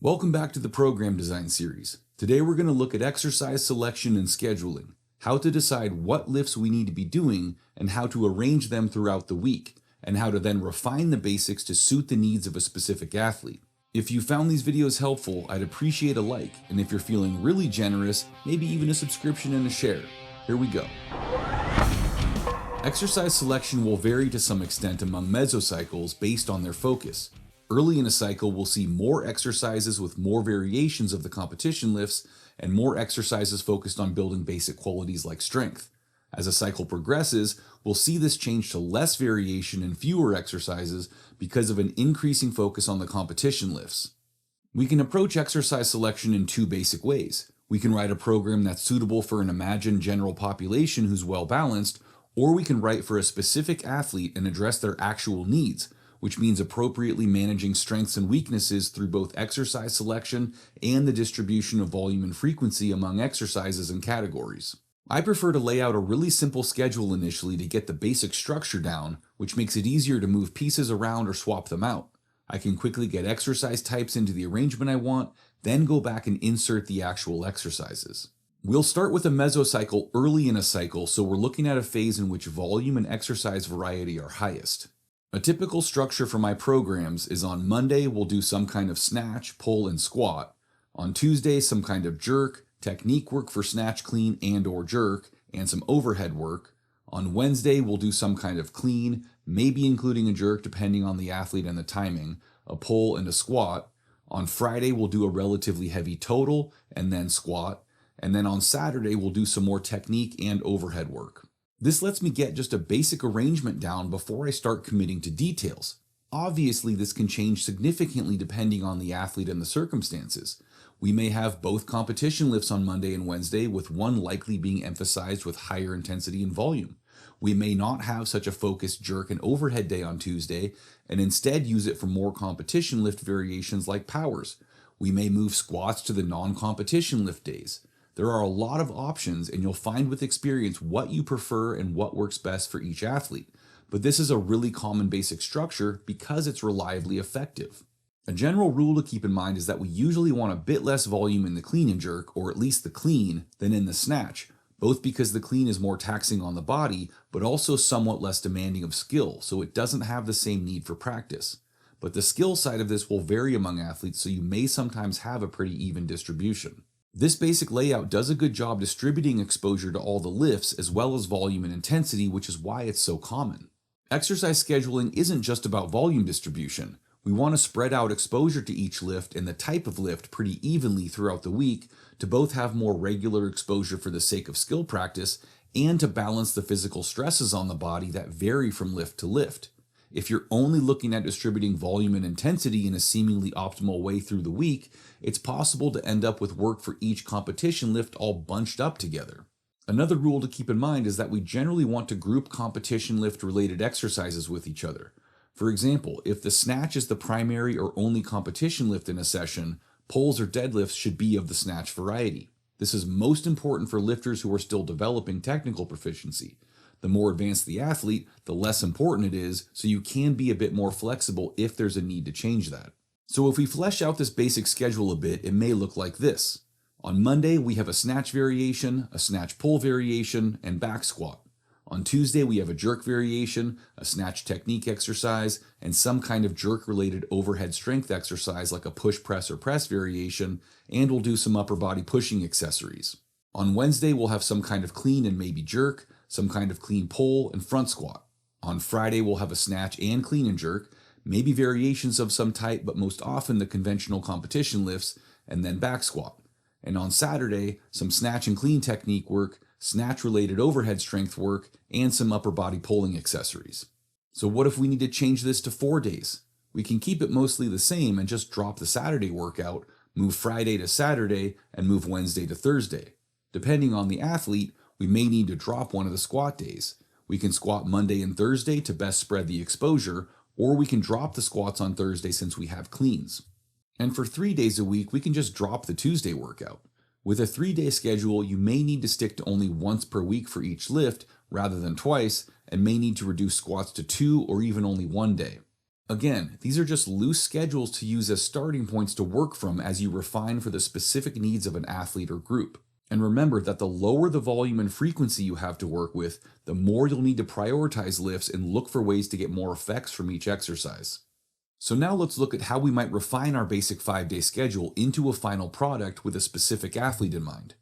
Welcome back to the Program Design Series. Today we're going to look at exercise selection and scheduling, how to decide what lifts we need to be doing and how to arrange them throughout the week, and how to then refine the basics to suit the needs of a specific athlete. If you found these videos helpful, I'd appreciate a like, and if you're feeling really generous, maybe even a subscription and a share. Here we go. Exercise selection will vary to some extent among mesocycles based on their focus. Early in a cycle, we'll see more exercises with more variations of the competition lifts and more exercises focused on building basic qualities like strength. As a cycle progresses, we'll see this change to less variation and fewer exercises because of an increasing focus on the competition lifts. We can approach exercise selection in two basic ways. We can write a program that's suitable for an imagined general population who's well balanced, or we can write for a specific athlete and address their actual needs, which means appropriately managing strengths and weaknesses through both exercise selection and the distribution of volume and frequency among exercises and categories. I prefer to lay out a really simple schedule initially to get the basic structure down, which makes it easier to move pieces around or swap them out. I can quickly get exercise types into the arrangement I want, then go back and insert the actual exercises. We'll start with a mesocycle early in a cycle, so we're looking at a phase in which volume and exercise variety are highest. A typical structure for my programs is on Monday we'll do some kind of snatch, pull, and squat. On Tuesday some kind of jerk, technique work for snatch, clean, and/or jerk, and some overhead work. On Wednesday we'll do some kind of clean, maybe including a jerk depending on the athlete and the timing, a pull, and a squat. On Friday we'll do a relatively heavy total, and then squat. And then on Saturday we'll do some more technique and overhead work. This lets me get just a basic arrangement down before I start committing to details. Obviously, this can change significantly depending on the athlete and the circumstances. We may have both competition lifts on Monday and Wednesday, with one likely being emphasized with higher intensity and volume. We may not have such a focused jerk and overhead day on Tuesday, and instead use it for more competition lift variations like powers. We may move squats to the non-competition lift days. There are a lot of options, and you'll find with experience what you prefer and what works best for each athlete. But this is a really common basic structure because it's reliably effective. A general rule to keep in mind is that we usually want a bit less volume in the clean and jerk, or at least the clean, than in the snatch, both because the clean is more taxing on the body, but also somewhat less demanding of skill, so it doesn't have the same need for practice. But the skill side of this will vary among athletes, so you may sometimes have a pretty even distribution. This basic layout does a good job distributing exposure to all the lifts as well as volume and intensity, which is why it's so common. Exercise scheduling isn't just about volume distribution. We want to spread out exposure to each lift and the type of lift pretty evenly throughout the week to both have more regular exposure for the sake of skill practice and to balance the physical stresses on the body that vary from lift to lift. If you're only looking at distributing volume and intensity in a seemingly optimal way through the week, it's possible to end up with work for each competition lift all bunched up together. Another rule to keep in mind is that we generally want to group competition lift related exercises with each other. For example, if the snatch is the primary or only competition lift in a session, pulls or deadlifts should be of the snatch variety. This is most important for lifters who are still developing technical proficiency. The more advanced the athlete, the less important it is, so you can be a bit more flexible if there's a need to change that. So if we flesh out this basic schedule a bit, it may look like this. On Monday, we have a snatch variation, a snatch pull variation, and back squat. On Tuesday, we have a jerk variation, a snatch technique exercise, and some kind of jerk-related overhead strength exercise like a push press or press variation, and we'll do some upper body pushing accessories. On Wednesday, we'll have some kind of clean and maybe jerk, some kind of clean pull and front squat. On Friday, we'll have a snatch and clean and jerk, maybe variations of some type, but most often the conventional competition lifts, and then back squat. And on Saturday, some snatch and clean technique work, snatch-related overhead strength work, and some upper body pulling accessories. So what if we need to change this to 4 days? We can keep it mostly the same and just drop the Saturday workout, move Friday to Saturday, and move Wednesday to Thursday. Depending on the athlete, we may need to drop one of the squat days. We can squat Monday and Thursday to best spread the exposure, or we can drop the squats on Thursday since we have cleans. And for 3 days a week, we can just drop the Tuesday workout. With a 3-day schedule, you may need to stick to only once per week for each lift rather than twice, and may need to reduce squats to 2 or even only 1 day. Again, these are just loose schedules to use as starting points to work from as you refine for the specific needs of an athlete or group. And remember that the lower the volume and frequency you have to work with, the more you'll need to prioritize lifts and look for ways to get more effects from each exercise. So now let's look at how we might refine our basic 5-day schedule into a final product with a specific athlete in mind.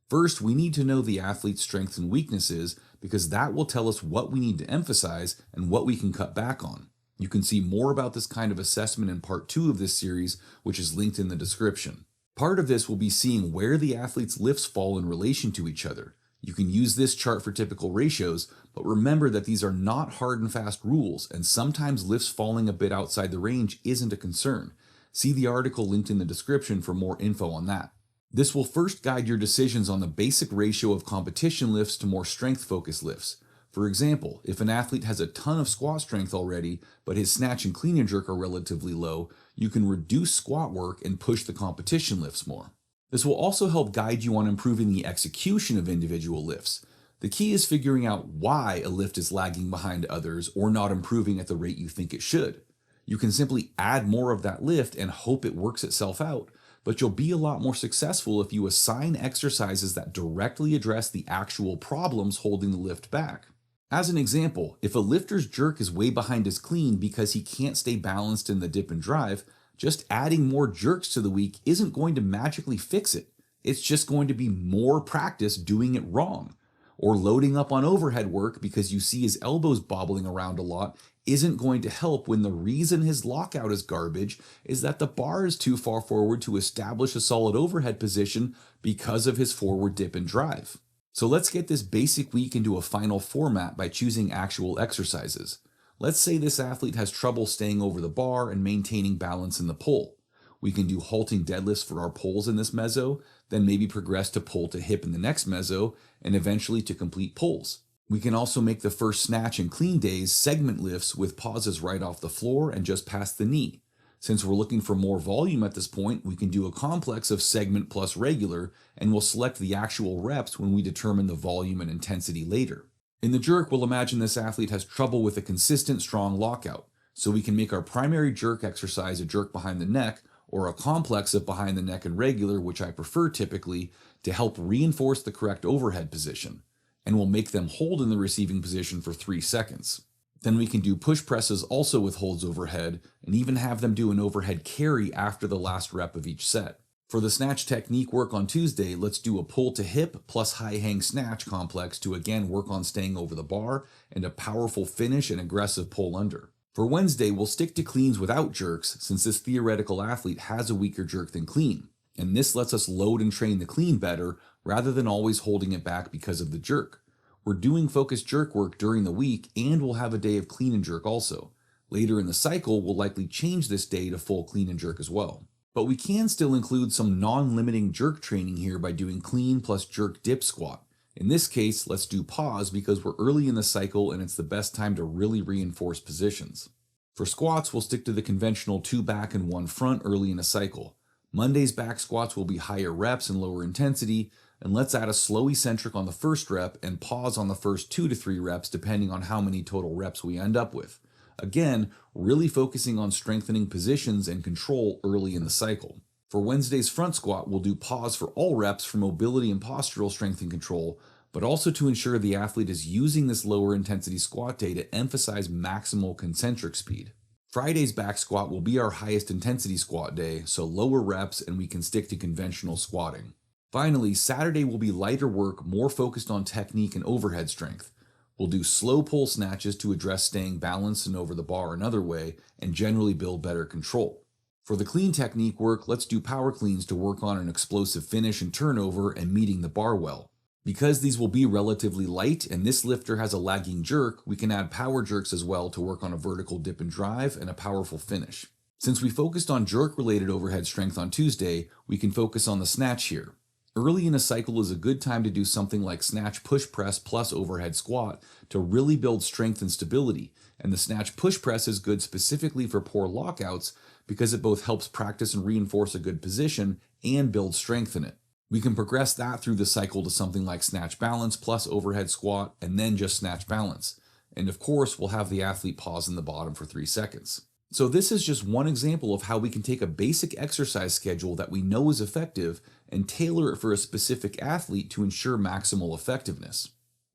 First, we need to know the athlete's strengths and weaknesses because that will tell us what we need to emphasize and what we can cut back on. You can see more about this kind of assessment in part 2 of this series, which is linked in the description. Part of this will be seeing where the athlete's lifts fall in relation to each other. You can use this chart for typical ratios, but remember that these are not hard and fast rules, and sometimes lifts falling a bit outside the range isn't a concern. See the article linked in the description for more info on that. This will first guide your decisions on the basic ratio of competition lifts to more strength-focused lifts. For example, if an athlete has a ton of squat strength already, but his snatch and clean and jerk are relatively low, you can reduce squat work and push the competition lifts more. This will also help guide you on improving the execution of individual lifts. The key is figuring out why a lift is lagging behind others or not improving at the rate you think it should. You can simply add more of that lift and hope it works itself out, but you'll be a lot more successful if you assign exercises that directly address the actual problems holding the lift back. As an example, if a lifter's jerk is way behind his clean because he can't stay balanced in the dip and drive, just adding more jerks to the week isn't going to magically fix it. It's just going to be more practice doing it wrong. Or loading up on overhead work because you see his elbows bobbling around a lot isn't going to help when the reason his lockout is garbage is that the bar is too far forward to establish a solid overhead position because of his forward dip and drive. So let's get this basic week into a final format by choosing actual exercises. Let's say this athlete has trouble staying over the bar and maintaining balance in the pull. We can do halting deadlifts for our pulls in this meso, then maybe progress to pull to hip in the next meso, and eventually to complete pulls. We can also make the first snatch and clean days segment lifts with pauses right off the floor and just past the knee. Since we're looking for more volume at this point, we can do a complex of segment plus regular, and we'll select the actual reps when we determine the volume and intensity later. In the jerk, we'll imagine this athlete has trouble with a consistent strong lockout, so we can make our primary jerk exercise a jerk behind the neck, or a complex of behind the neck and regular, which I prefer typically, to help reinforce the correct overhead position, and we'll make them hold in the receiving position for 3 seconds. Then we can do push presses also with holds overhead, and even have them do an overhead carry after the last rep of each set. For the snatch technique work on Tuesday, let's do a pull to hip plus high hang snatch complex to again work on staying over the bar, and a powerful finish and aggressive pull under. For Wednesday, we'll stick to cleans without jerks since this theoretical athlete has a weaker jerk than clean, and this lets us load and train the clean better rather than always holding it back because of the jerk. We're doing focused jerk work during the week, and we'll have a day of clean and jerk also. Later in the cycle, we'll likely change this day to full clean and jerk as well. But we can still include some non-limiting jerk training here by doing clean plus jerk dip squat. In this case, let's do pause because we're early in the cycle and it's the best time to really reinforce positions. For squats, we'll stick to the conventional 2 back and 1 front early in a cycle. Monday's back squats will be higher reps and lower intensity, and let's add a slow eccentric on the first rep and pause on the first 2 to 3 reps depending on how many total reps we end up with. Again, really focusing on strengthening positions and control early in the cycle. For Wednesday's front squat, we'll do pause for all reps for mobility and postural strength and control, but also to ensure the athlete is using this lower intensity squat day to emphasize maximal concentric speed. Friday's back squat will be our highest intensity squat day, so lower reps and we can stick to conventional squatting. Finally, Saturday will be lighter work, more focused on technique and overhead strength. We'll do slow pull snatches to address staying balanced and over the bar another way, and generally build better control. For the clean technique work, let's do power cleans to work on an explosive finish and turnover and meeting the bar well. Because these will be relatively light and this lifter has a lagging jerk, we can add power jerks as well to work on a vertical dip and drive and a powerful finish. Since we focused on jerk-related overhead strength on Tuesday, we can focus on the snatch here. Early in a cycle is a good time to do something like snatch push press plus overhead squat to really build strength and stability, and the snatch push press is good specifically for poor lockouts because it both helps practice and reinforce a good position and build strength in it. We can progress that through the cycle to something like snatch balance plus overhead squat and then just snatch balance. And of course, we'll have the athlete pause in the bottom for 3 seconds. So this is just one example of how we can take a basic exercise schedule that we know is effective and tailor it for a specific athlete to ensure maximal effectiveness.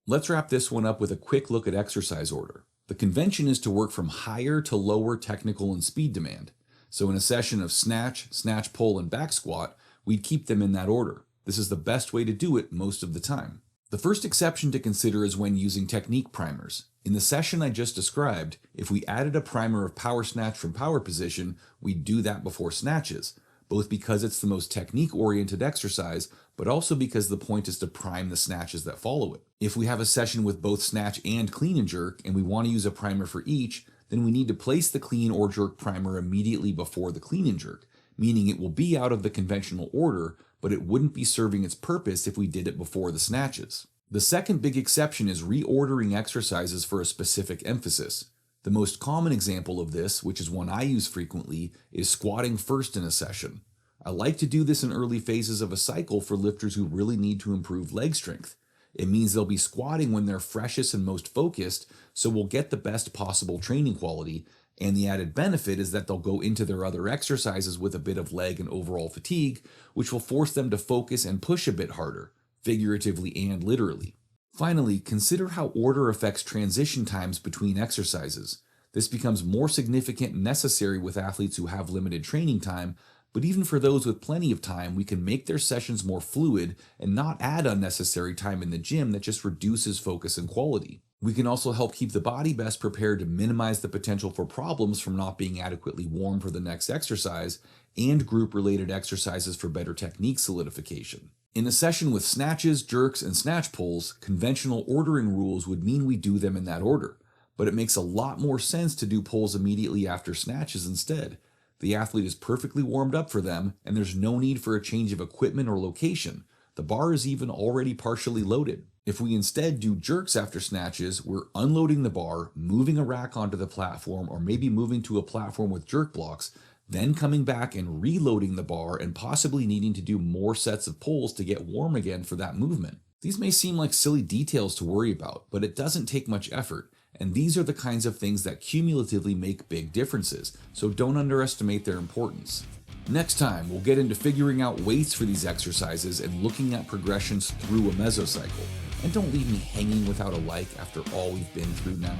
Let's wrap this one up with a quick look at exercise order. The convention is to work from higher to lower technical and speed demand. So in a session of snatch, snatch pull, and back squat, we'd keep them in that order. This is the best way to do it most of the time. The first exception to consider is when using technique primers. In the session I just described, if we added a primer of power snatch from power position, we'd do that before snatches, both because it's the most technique-oriented exercise, but also because the point is to prime the snatches that follow it. If we have a session with both snatch and clean and jerk, and we want to use a primer for each, then we need to place the clean or jerk primer immediately before the clean and jerk, meaning it will be out of the conventional order, but it wouldn't be serving its purpose if we did it before the snatches. The second big exception is reordering exercises for a specific emphasis. The most common example of this, which is one I use frequently, is squatting first in a session. I like to do this in early phases of a cycle for lifters who really need to improve leg strength. It means they'll be squatting when they're freshest and most focused, so we'll get the best possible training quality, and the added benefit is that they'll go into their other exercises with a bit of leg and overall fatigue, which will force them to focus and push a bit harder, figuratively and literally. Finally, consider how order affects transition times between exercises. This becomes more significant and necessary with athletes who have limited training time, but even for those with plenty of time, we can make their sessions more fluid and not add unnecessary time in the gym that just reduces focus and quality. We can also help keep the body best prepared to minimize the potential for problems from not being adequately warm for the next exercise, and group-related exercises for better technique solidification. In a session with snatches, jerks, and snatch pulls, conventional ordering rules would mean we do them in that order, but it makes a lot more sense to do pulls immediately after snatches instead. The athlete is perfectly warmed up for them, and there's no need for a change of equipment or location. The bar is even already partially loaded. If we instead do jerks after snatches, we're unloading the bar, moving a rack onto the platform, or maybe moving to a platform with jerk blocks, then coming back and reloading the bar and possibly needing to do more sets of pulls to get warm again for that movement. These may seem like silly details to worry about, but it doesn't take much effort, and these are the kinds of things that cumulatively make big differences, so don't underestimate their importance. Next time, we'll get into figuring out weights for these exercises and looking at progressions through a mesocycle. And don't leave me hanging without a like after all we've been through now.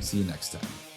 See you next time.